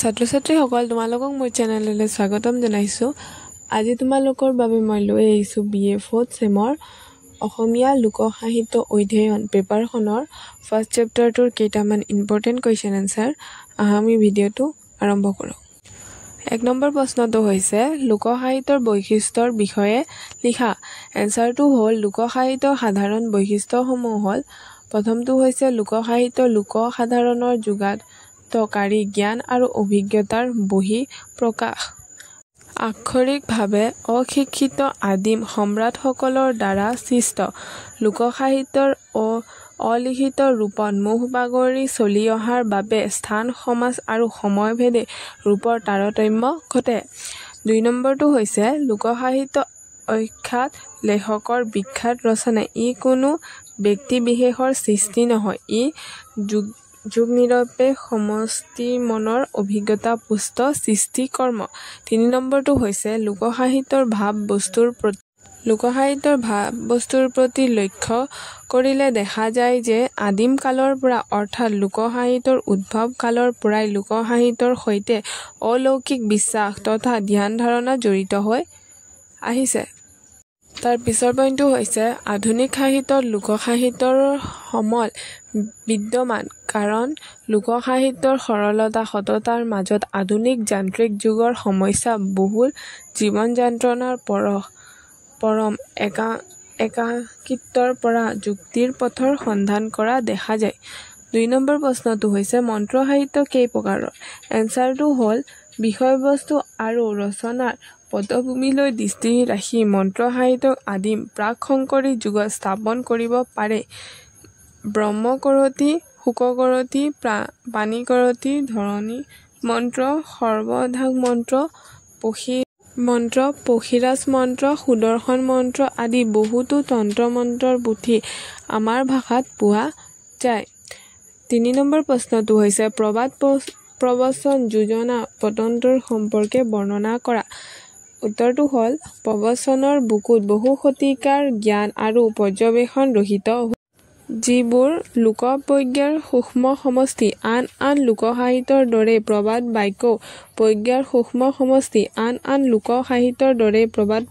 ছাত্ৰ-ছাত্ৰীসকল তোমালোকক মোৰ চেনেললৈ স্বাগতম জনাইছোঁ। আজি তোমালোকৰ বাবে মই লৈ আহিছোঁ BA 4th চেমৰ অসমীয়া লোকসাহিত্য অধ্যয়ন পেপাৰখনৰ ফাৰ্ষ্ট চেপ্টাৰটোৰ কেইটামান ইম্পৰ্টেণ্ট কুৱেশ্যন এনচাৰ। আমি ভিডিঅ'টো আৰম্ভ কৰোঁ। 1 নম্বৰ প্ৰশ্নটো হৈছে লোকসাহিত্যৰ বৈশিষ্ট্যৰ বিষয়ে লিখা। এনচাৰটো হ'ল লোকসাহিত্যৰ সাধাৰণ বৈশিষ্ট্যসমূহ হ'ল প্ৰথমটো হৈছে লোকসাহিত্য লোকসাধাৰণৰ যোগান্তকাৰী জ্ঞান আৰু অভিজ্ঞতাৰ বহিঃপ্ৰকাশ। আক্ষৰিকভাৱে অশিক্ষিত আদিম সম্ৰাটসকলৰ দ্বাৰা সৃষ্ট লোকসাহিত্যৰ অলিখিত ৰূপত মোহ বাগৰি চলি অহাৰ বাবে স্থান সমাজ আৰু সময়ভেদে ৰূপৰ তাৰতম্য ঘটে। 2 নম্বৰটো হৈছে লোকসাহিত্য অখ্যাত লেখকৰ বিখ্যাত ৰচনা। ই কোনো ব্যক্তিবিশেষৰ সৃষ্টি নহয়, ই যুগনিৰপেক্ষ সমষ্টি মনৰ অভিজ্ঞতা পুষ্ট সৃষ্টিকৰ্ম। 3 নম্বৰটো হৈছে লোকসাহিত্যৰ ভাৱবস্তুৰ প্ৰতি লক্ষ্য কৰিলে দেখা যায় যে আদিম কালৰ পৰা অৰ্থাৎ লোকসাহিত্যৰ উদ্ভৱ কালৰ পৰাই লোকসাহিত্যৰ সৈতে অলৌকিক বিশ্বাস তথা ধ্যান ধাৰণা জড়িত হৈ আহিছে। তাৰ পিছৰ পইণ্টটো হৈছে আধুনিক সাহিত্যত লোকসাহিত্যৰ সমল বিদ্যমান, কাৰণ লোকসাহিত্যৰ সৰলতা সততাৰ মাজত আধুনিক যান্ত্ৰিক যুগৰ সমস্যা বহুল জীৱন যান্ত্ৰণাৰ পৰম একাকিত্বৰ পৰা যুক্তিৰ পথৰ সন্ধান কৰা দেখা যায়। 2 নম্বৰ প্ৰশ্নটো হৈছে মন্ত্ৰ সাহিত্য কেই প্ৰকাৰৰ? এনচাৰটো হ'ল বিষয়বস্তু আৰু ৰচনাৰ পটভূমিলৈ দৃষ্টি ৰাখি মন্ত্ৰ সাহিত্যক আদিম প্ৰাক-শংকৰী যুগত স্থাপন কৰিব পাৰে। ব্ৰহ্মকৰতি, শুককৰতি, পাণিকৰতি, ধৰণী মন্ত্ৰ, সৰ্বঢাক মন্ত্ৰ, পক্ষীৰাজ মন্ত্ৰ, সুদৰ্শন মন্ত্ৰ আদি বহুতো তন্ত্ৰ-মন্ত্ৰৰ পুথি আমাৰ ভাষাত পোৱা যায়। 3 নম্বৰ প্ৰশ্নটো হৈছে প্ৰবাদ প্ৰবচন যোজনা পতন্তৰ সম্পৰ্কে বৰ্ণনা কৰা। উত্তৰটো হ'ল প্ৰবচনৰ বুকুত বহু শতিকাৰ জ্ঞান আৰু পৰ্যবেক্ষণ ৰহিত যিবোৰ লোকপ্ৰজ্ঞাৰ সূক্ষ্ম সমষ্টি। আন লোকসাহিত্যৰ দৰে প্ৰবাদ বাক্যও প্ৰজ্ঞাৰ সূক্ষ্ম সমষ্টি। আন লোকসাহিত্যৰ দৰে প্ৰবাদ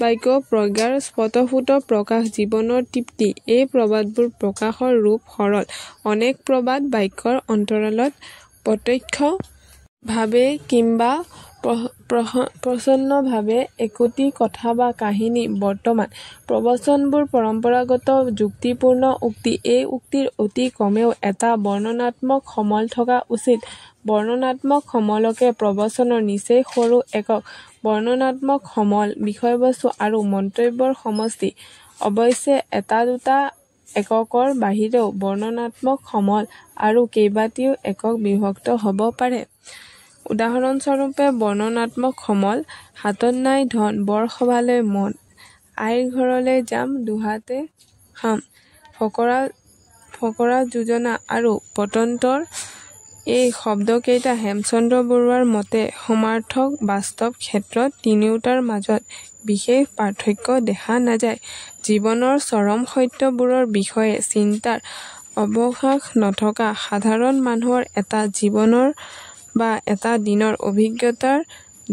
বাক্যও প্ৰজ্ঞাৰ স্ফুটস্ফুট প্ৰকাশ, জীৱনৰ তৃপ্তি। এই প্ৰবাদবোৰ প্ৰকাশৰ ৰূপ সৰল। অনেক প্ৰবাদ বাক্যৰ অন্তৰালত প্ৰত্যক্ষভাৱে কিম্বা প্ৰচ্ছন্নভাৱে একোটি কথা বা কাহিনী বৰ্তমান। প্ৰবচনবোৰ পৰম্পৰাগত যুক্তিপূৰ্ণ উক্তি। এই উক্তিৰ অতি কমেও এটা বৰ্ণনাত্মক সমল থকা উচিত। বৰ্ণনাত্মক সমলকে প্ৰবচনৰ নিচেই সৰু একক। বৰ্ণনাত্মক সমল বিষয়বস্তু আৰু মন্তব্যৰ সমষ্টি। অৱশ্যে এটা দুটা এককৰ বাহিৰেও বৰ্ণনাত্মক সমল আৰু কেইবাটিও একক বিভক্ত হ'ব পাৰে। উদাহৰণস্বৰূপে বৰ্ণনাত্মক সমল হাতত নাই ধন, বৰ সভালৈ মন, আইৰ ঘৰলৈ যাম, দুহাতে খাম, ফকৰা যোজনা আৰু পতন্তৰ। এই শব্দকেইটা হেমচন্দ্ৰ বৰুৱাৰ মতে সমাৰ্থক। বাস্তৱ ক্ষেত্ৰত তিনিওটাৰ মাজত বিশেষ পাৰ্থক্য দেখা নাযায়। জীৱনৰ চৰম সত্যবোৰৰ বিষয়ে চিন্তাৰ অৱকাশ নথকা সাধাৰণ মানুহৰ এটা জীৱনৰ বা এটা দিনৰ অভিজ্ঞতাৰ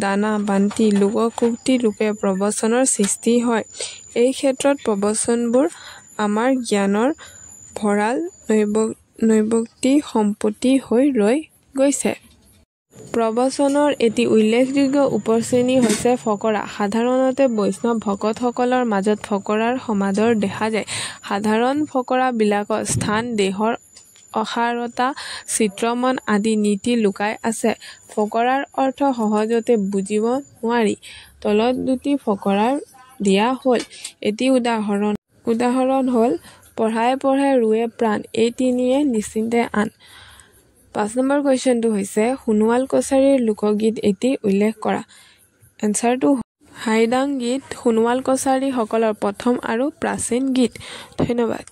দানা বান্ধি লোকোক্তি ৰূপে প্ৰবচনৰ সৃষ্টি হয়। এই ক্ষেত্ৰত প্ৰবচনবোৰ আমাৰ জ্ঞানৰ ভঁৰাল, নৈবত্তিক সম্পত্তি হৈ ৰৈ গৈছে। প্ৰবচনৰ এটি উল্লেখযোগ্য উপশ্ৰেণী হৈছে ফকৰা। সাধাৰণতে বৈষ্ণৱ ভকতসকলৰ মাজত ফকৰাৰ সমাদৰ দেখা যায়। সাধাৰণ ফকৰাবিলাকত স্থান, দেহৰ অসাৰতা, চিত্ৰমন আদি নীতি লুকাই আছে। ফকৰাৰ অৰ্থ সহজতে বুজিব নোৱাৰি। তলত দুটি ফকৰা দিয়া হ'ল। এটি উদাহৰণ হ'ল পঢ়াই পঢ়াই ৰোৱে প্ৰাণ, এই তিনিয়ে নিশ্চিন্তে আন। 5 নম্বৰ কুৱেশ্যনটো হৈছে সোণোৱাল কছাৰীৰ লোকগীত এটি উল্লেখ কৰা। এনচাৰটো হাইদাং গীত সোণোৱাল কছাৰী সকলৰ প্ৰথম আৰু প্ৰাচীন গীত। ধন্যবাদ।